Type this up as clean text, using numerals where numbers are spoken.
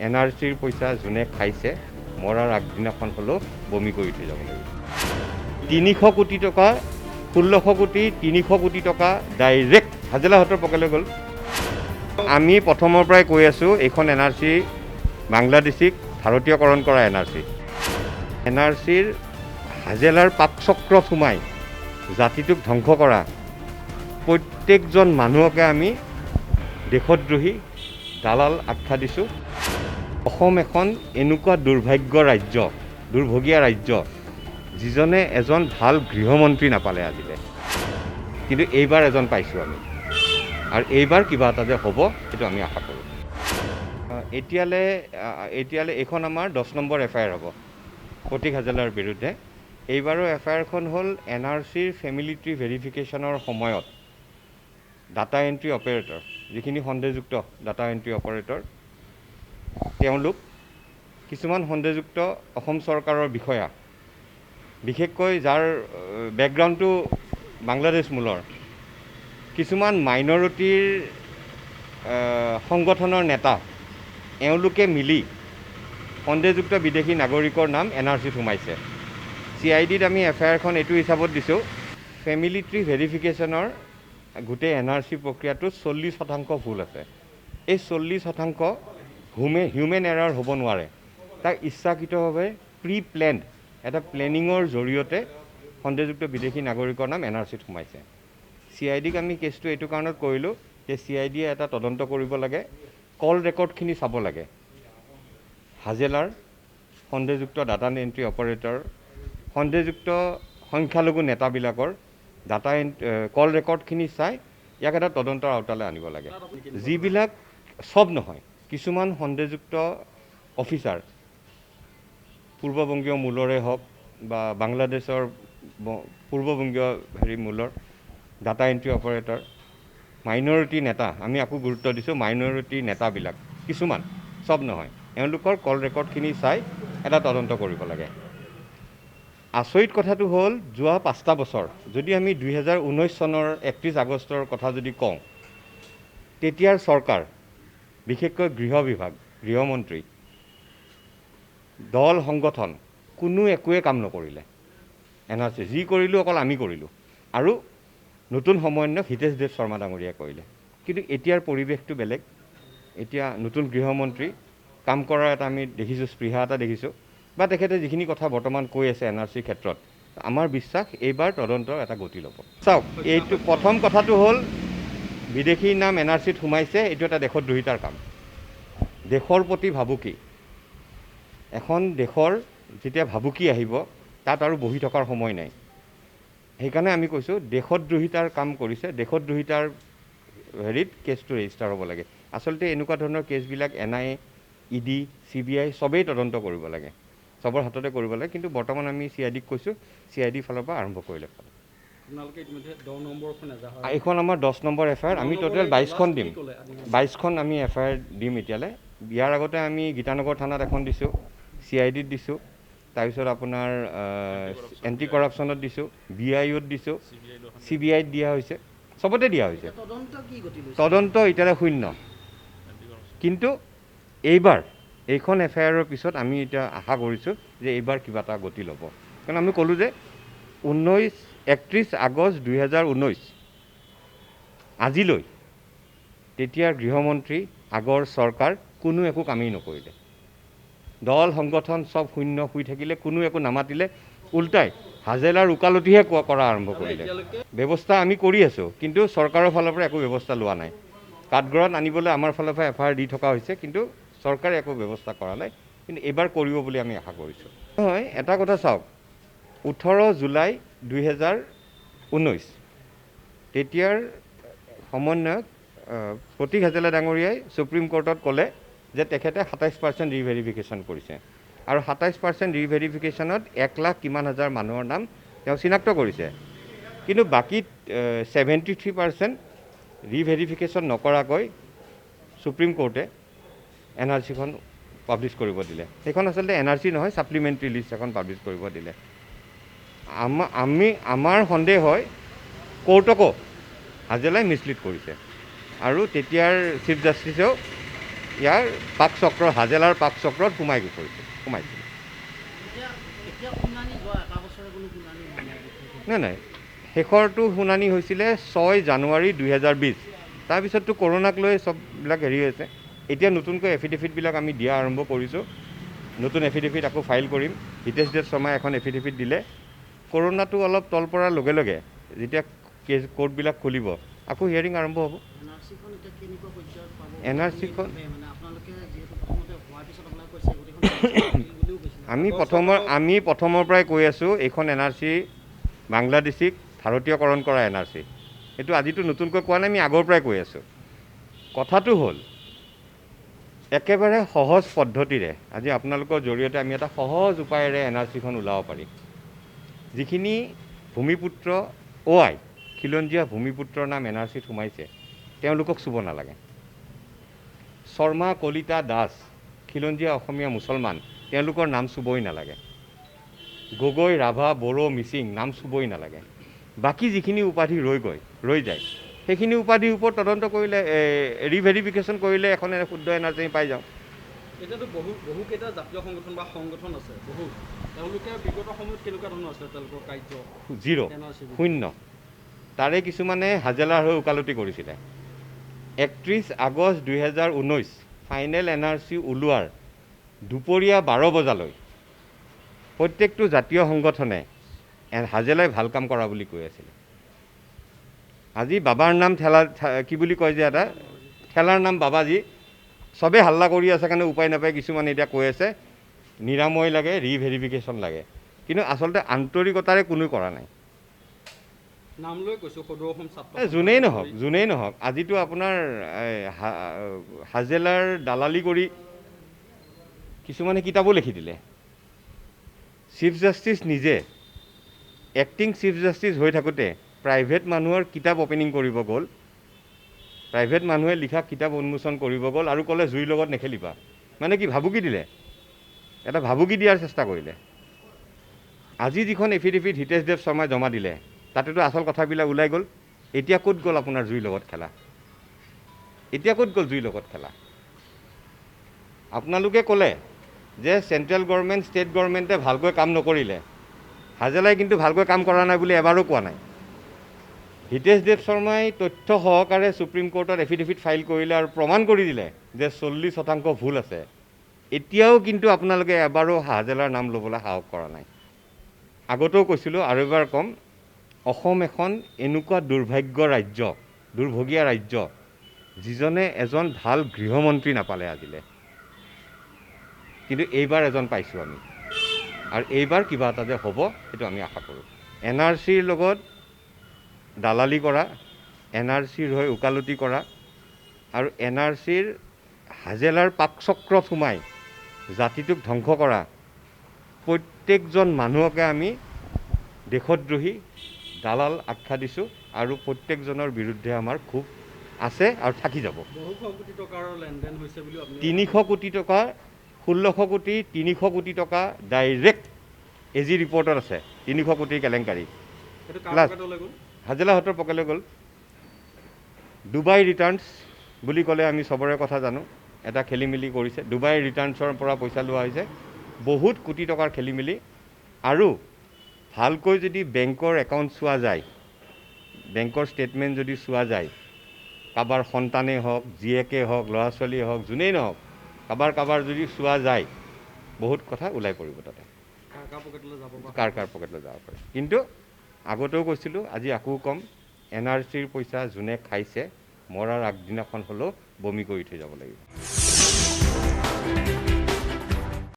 NRCৰ পইচা যোনে খাইছে মৰাৰ আগদিনাখন হ'লেও বমি কৰি থৈ যাব লাগিব। 300 কোটি টকা 1600 কোটি 300 কোটি টকা ডাইৰেক্ট হাজেলাহঁতৰ পকেটলৈ গ'ল। আমি প্ৰথমৰ পৰাই কৈ আছোঁ এইখন NRC বাংলাদেশীক ভাৰতীয়কৰণ কৰা NRCৰ হাজেলাৰ পাকচক্ৰত সোমাই জাতিটোক ধ্বংস কৰা প্ৰত্যেকজন মানুহকে আমি দেশদ্ৰোহী দালাল আখ্যা দিছোঁ। অসম এখন এনেকুৱা দুৰ্ভগীয়া ৰাজ্য যিজনে এজন ভাল গৃহমন্ত্ৰী নাপালে আজিলৈ, কিন্তু এইবাৰ এজন পাইছোঁ আমি, আৰু এইবাৰ কিবা এটা যে হ'ব সেইটো আমি আশা কৰোঁ। এতিয়ালৈ এইখন আমাৰ 10 নম্বৰ FIR হ'ব প্ৰতীক হাজেলাৰ বিৰুদ্ধে। এইবাৰো FIRখন হ'ল NRCৰ ফেমিলি ট্ৰী ভেৰিফিকেশ্যনৰ সময়ত ডাটা এণ্ট্ৰি অপাৰেটৰ, যিখিনি সন্দেহযুক্ত ডাটা এণ্ট্ৰি অপাৰেটৰ, তেওঁলোক কিছুমান সন্দেহযুক্ত অসম চৰকাৰৰ বিষয়া, বিশেষকৈ যাৰ বেকগ্ৰাউণ্ডটো বাংলাদেশ মূলৰ, কিছুমান মাইনৰিটিৰ সংগঠনৰ নেতা, এওঁলোকে মিলি সন্দেহযুক্ত বিদেশী নাগৰিকৰ নাম NRCত সোমাইছে। CIDত আমি FIRখন এইটো হিচাপত দিছোঁ, ফেমিলি ট্ৰী ভেৰিফিকেশ্যনৰ গোটেই NRC প্ৰক্ৰিয়াটোত 40% ভুল আছে। এই 40% হিউমেন এৰাৰ হ'ব নোৱাৰে, তাক ইচ্ছাকৃতভাৱে প্লেণ্ড এটা প্লেনিঙৰ জৰিয়তে সন্দেহযুক্ত বিদেশী নাগৰিকৰ নাম NRCত সোমাইছে। CIDক আমি কেছটো এইটো কাৰণত কৰিলোঁ যে CIDয়ে এটা তদন্ত কৰিব লাগে, কল ৰেকৰ্ডখিনি চাব লাগে, হাজেলাৰ সন্দেহযুক্ত ডাটা এণ্ট্ৰি অপাৰেটৰ, সন্দেহযুক্ত সংখ্যালঘু নেতাবিলাকৰ কল ৰেকৰ্ডখিনি চাই ইয়াক এটা তদন্তৰ আওতালৈ আনিব লাগে। যিবিলাক চব নহয়, কিছুমান সন্দেহযুক্ত অফিচাৰ পূৰ্ববংগীয় মূলৰে হওক বা বাংলাদেশৰ পূৰ্ববংগীয় মূলৰ ডাটা এণ্ট্ৰি অপাৰেটৰ, মাইনৰিটি নেতা, আমি আকৌ গুৰুত্ব দিছোঁ মাইনৰিটি নেতাবিলাক, কিছুমান চব নহয়, এওঁলোকৰ কল ৰেকৰ্ডখিনি চাই এটা তদন্ত কৰিব লাগে। আচৰিত কথাটো হ'ল যোৱা 5টা বছৰ যদি আমি 2019 চনৰ 31 আগষ্টৰ কথা যদি কওঁ, তেতিয়াৰ চৰকাৰ, বিশেষকৈ গৃহমন্ত্ৰী, দল সংগঠন কোনো একোৱে কাম নকৰিলে। NRC যি কৰিলোঁ অকল আমি কৰিলোঁ, আৰু নতুন সমন্বয়ক হিতেশ দেৱ শৰ্মা ডাঙৰীয়াই কৰিলে। কিন্তু এতিয়াৰ পৰিৱেশটো বেলেগ। এতিয়া নতুন গৃহমন্ত্ৰী, কাম কৰাৰ এটা আমি দেখিছোঁ, স্পৃহা এটা দেখিছোঁ, বা তেখেতে যিখিনি কথা বৰ্তমান কৈ আছে NRCৰ ক্ষেত্ৰত, আমাৰ বিশ্বাস এইবাৰ তদন্তৰ এটা গতি ল'ব। চাওক, এইটো প্ৰথম কথাটো হ'ল বিদেশীৰ নাম NRCত সোমাইছে, এইটো এটা দেশদ্ৰোহিতাৰ কাম, দেশৰ প্ৰতি ভাবুকি। এখন দেশৰ যেতিয়া ভাবুকি আহিব তাত আৰু বহি থকাৰ সময় নাই। সেইকাৰণে আমি কৈছোঁ দেশদ্ৰোহিতাৰ কাম কৰিছে, দেশদ্ৰোহিতাৰ কেছটো ৰেজিষ্টাৰ হ'ব লাগে। আচলতে এনেকুৱা ধৰণৰ কেছবিলাক NIA, ED, CBI চবেই তদন্ত কৰিব লাগে, চবৰ হাততে কৰিব লাগে, কিন্তু বৰ্তমান আমি CIDক কৈছোঁ, CID ফালৰ পৰা আৰম্ভ কৰিলে। এইখন আমাৰ 10 নম্বৰ FIR, আমি টোটেল 22খন দিম, 22খন আমি FIR দিম এতিয়ালৈ। ইয়াৰ আগতে আমি গীতানগৰ থানাত এখন দিছোঁ, CIDত দিছোঁ, তাৰপিছত আপোনাৰ এণ্টি কৰাপশ্যনত দিছোঁ, BIOত দিছোঁ, CBIত দিয়া হৈছে, চবতে দিয়া হৈছে। তদন্ত এতিয়ালৈ শূন্য। কিন্তু এইবাৰ এইখন FIRৰ পিছত আমি এতিয়া আশা কৰিছোঁ যে এইবাৰ কিবা এটা গতি ল'ব। কাৰণ আমি ক'লোঁ যে 31 আগষ্ট 2019 আজিলৈ তেতিয়াৰ গৃহমন্ত্ৰী, আগৰ চৰকাৰ কোনো একো কামেই নকৰিলে। দল সংগঠন চব শূন্য শুই থাকিলে, কোনো একো নামাতিলে, উল্টাই হাজেলাৰ ওকালতিহে কৰা আৰম্ভ কৰিলে। ব্যৱস্থা আমি কৰি আছোঁ, কিন্তু চৰকাৰৰ ফালৰ পৰা একো ব্যৱস্থা লোৱা নাই। কাঠগড়াত আনিবলৈ আমাৰ ফালৰ পৰা FIR দি থকা হৈছে, কিন্তু চৰকাৰে একো ব্যৱস্থা কৰা নাই, কিন্তু এইবাৰ কৰিব বুলি আমি আশা কৰিছোঁ। হয়, এটা কথা চাওক, 18 জুলাই 2019 তেতিয়াৰ সমন্বয়ক প্ৰতীক হাজেলা ডাঙৰীয়াই ছুপ্ৰিম কোৰ্টত ক'লে যে তেখেতে 27% ৰিভেৰিফিকেশ্যন কৰিছে, আৰু 27% ৰিভেৰিফিকেশ্যনত 1 লাখ কিমান হাজাৰ মানুহৰ নাম তেওঁ চিনাক্ত কৰিছে, কিন্তু বাকী 73% ৰিভেৰিফিকেশ্যন নকৰাকৈ ছুপ্ৰিম কোৰ্টে NRCখন পাব্লিছ কৰিব দিলে। সেইখন আচলতে NRC নহয়, ছাপ্লিমেণ্টাৰী লিষ্ট এখন পাব্লিছ কৰিব দিলে। আমাৰ সন্দেহ হয় কোৰ্টকো হাজেলাই মিছলিড কৰিছে, আৰু তেতিয়াৰ চিফ জাষ্টিছেও ইয়াৰ পাক চক্ৰ হাজেলাৰ পাক চক্ৰত সোমাইছিলোঁ। নাই শেষৰটো শুনানি হৈছিলে 6 জানুৱাৰী 2020। তাৰপিছততো কৰোণাক লৈ চববিলাক হেৰি হৈছে। এতিয়া নতুনকৈ এফিডেভিটবিলাক আমি দিয়া আৰম্ভ কৰিছোঁ। নতুন এফিডেভিট আকৌ ফাইল কৰিম। হিতেশ দেৱ শৰ্মাই এখন এফিডেভিট দিলে। কৰোণাটো অলপ তল পৰাৰ লগে লগে যেতিয়া কেছ কোৰ্টবিলাক খুলিব আকৌ হিয়াৰিং আৰম্ভ হ'ব। NRC-খন আমি প্ৰথমৰ পৰাই কৈ আছোঁ এইখন NRC বাংলাদেশীক ভাৰতীয়কৰণ কৰা NRC। এইটো আজিতো নতুনকৈ কোৱা নাই, আমি আগৰ পৰাই কৈ আছোঁ। কথাটো হ'ল একেবাৰে সহজ পদ্ধতিৰে আজি আপোনালোকৰ জৰিয়তে আমি এটা সহজ উপায়েৰে NRC-খন ওলাব পাৰিম। যিখিনি ভূমিপুত্ৰ OI খিলঞ্জীয়া ভূমিপুত্ৰৰ নাম NRC-ত সোমাইছে তেওঁলোকক চুব নালাগে। শৰ্মা কলিতা দাস খিলঞ্জীয়া অসমীয়া মুছলমান তেওঁলোকৰ নাম চুবই নালাগে। গগৈ ৰাভা বড়ো মিচিং নাম চুবই নালাগে। বাকী যিখিনি উপাধি ৰৈ যায় সেইখিনি উপাধিৰ ওপৰত তদন্ত কৰিলে ৰিভেৰিফিকেশ্যন কৰিলে এখন শুদ্ধ NRC পাই যাওঁ। এতিয়াতো বহুকেইটা জাতীয় সংগঠন বা সংগঠন আছে বহুত, তেওঁলোকে বিগত সময়ত কেনেকুৱা ধৰণৰ আছিলে তেওঁলোকৰ কাৰ্য? 0 শূন্য। তাৰে কিছুমানে হাজেলাৰ হৈ ওকালতি কৰিছিলে। 31 আগষ্ট 2019 ফাইনেল NRC ওলোৱাৰ দুপৰীয়া 12 বজালৈ প্ৰত্যেকটো জাতীয় সংগঠনে হাজেলাই ভাল কাম কৰা বুলি কৈ আছিলে। আজি বাবাৰ নাম কি বুলি কয় যে এটা ঠেলাৰ নাম বাবাজী, চবেই হাল্লা কৰি আছে কাৰণে উপায় নাপায় কিছুমানে এতিয়া কৈ আছে নিৰাময় লাগে, ৰিভেৰিফিকেশ্যন লাগে। কিন্তু আচলতে আন্তৰিকতাৰে কোনো কৰা নাই। নাম লৈ কৈছোঁ সদৌ অসম ছাত্ৰ যোনেই নহওক আজিতো আপোনাৰ হাজেলাৰ দালালি কৰি কিছুমানে কিতাপো লিখি দিলে। চিফ জাষ্টিচ নিজে এক্টিং চিফ জাষ্টিচ হৈ থাকোঁতে প্ৰাইভেট মানুহৰ কিতাপ অপেনিং কৰিব গ'ল, প্ৰাইভেট মানুহে লিখা কিতাপ উন্মোচন কৰিব গ'ল আৰু ক'লে জুইৰ লগত নেখেলিবা। মানে কি ভাবুকি দিলে, এটা ভাবুকি দিয়াৰ চেষ্টা কৰিলে। আজি যিখন এফিডেভিট হিতেশ দেৱ শৰ্মাই জমা দিলে তাতেতো আচল কথাবিলাক ওলাই গ'ল। এতিয়া ক'ত গ'ল আপোনাৰ জুইৰ লগত খেলা? আপোনালোকে ক'লে যে চেণ্ট্ৰেল গভৰ্ণমেণ্ট ষ্টেট গভৰ্ণমেণ্টে ভালকৈ কাম নকৰিলে। হাজেলাই কিন্তু ভালকৈ কাম কৰা নাই বুলি এবাৰো কোৱা নাই। হিতেশ দেৱ শৰ্মাই তথ্য সহকাৰে সুপ্ৰিম কোৰ্টত এফিডেভিট ফাইল কৰিলে আৰু প্ৰমাণ কৰি দিলে যে 40% ভুল আছে। এতিয়াও কিন্তু আপোনালোকে এবাৰো হাজেলাৰ নাম ল'বলৈ সাহস কৰা নাই। আগতেও কৈছিলোঁ আৰু এবাৰ ক'ম, অসম এখন এনেকুৱা দুৰ্ভগীয়া ৰাজ্য যিজনে এজন ভাল গৃহমন্ত্ৰী নাপালে আজিলে। কিন্তু এইবাৰ এজন পাইছোঁ আমি, আৰু এইবাৰ কিবা এটা যে হ'ব সেইটো আমি আশা কৰোঁ। NRCৰ লগত দালালি কৰা, NRCৰ হৈ ওকালতি কৰা আৰু NRCৰ হাজেলাৰ পাকচক্ৰত সোমাই জাতিটোক ধ্বংস কৰা প্ৰত্যেকজন মানুহকে আমি দেশদ্ৰোহী দালাল আখ্যা দিছোঁ আৰু প্ৰত্যেকজনৰ বিৰুদ্ধে আমাৰ ক্ষোভ আছে আৰু থাকি যাব। 300 কোটি টকা 16 কোটি 300 কোটি টকা ডাইৰেক্ট AG ৰিপৰ্টত আছে। 300 কোটিৰ কেলেংকাৰী হাজেলাহঁতৰ পকেটলৈ গ'ল। ডুবাই ৰিটাৰ্ণছ বুলি ক'লে আমি চবৰে কথা জানো, এটা খেলিমেলি কৰিছে। ডুবাই ৰিটাৰ্ণছৰ পৰা পইচা লোৱা হৈছে, বহুত কোটি টকাৰ খেলিমেলি। আৰু ভালকৈ যদি বেংকৰ একাউণ্ট চোৱা যায়, বেংকৰ ষ্টেটমেণ্ট যদি চোৱা যায়, কাৰোবাৰ সন্তানেই হওক, জীয়েকেই হওক, ল'ৰা ছোৱালীয়ে হওক, যোনেই নহওক, কাৰোবাৰ যদি চোৱা যায় বহুত কথা ওলাই পৰিব তাতে, কাৰ পকেটলৈ যাব পাৰে। কিন্তু আগতেও কৈছিলোঁ, আজি আকৌ ক'ম, NRCৰ পইচা যোনে খাইছে মৰাৰ আগদিনাখন হ'লেও বমি কৰি থৈ যাব লাগিব।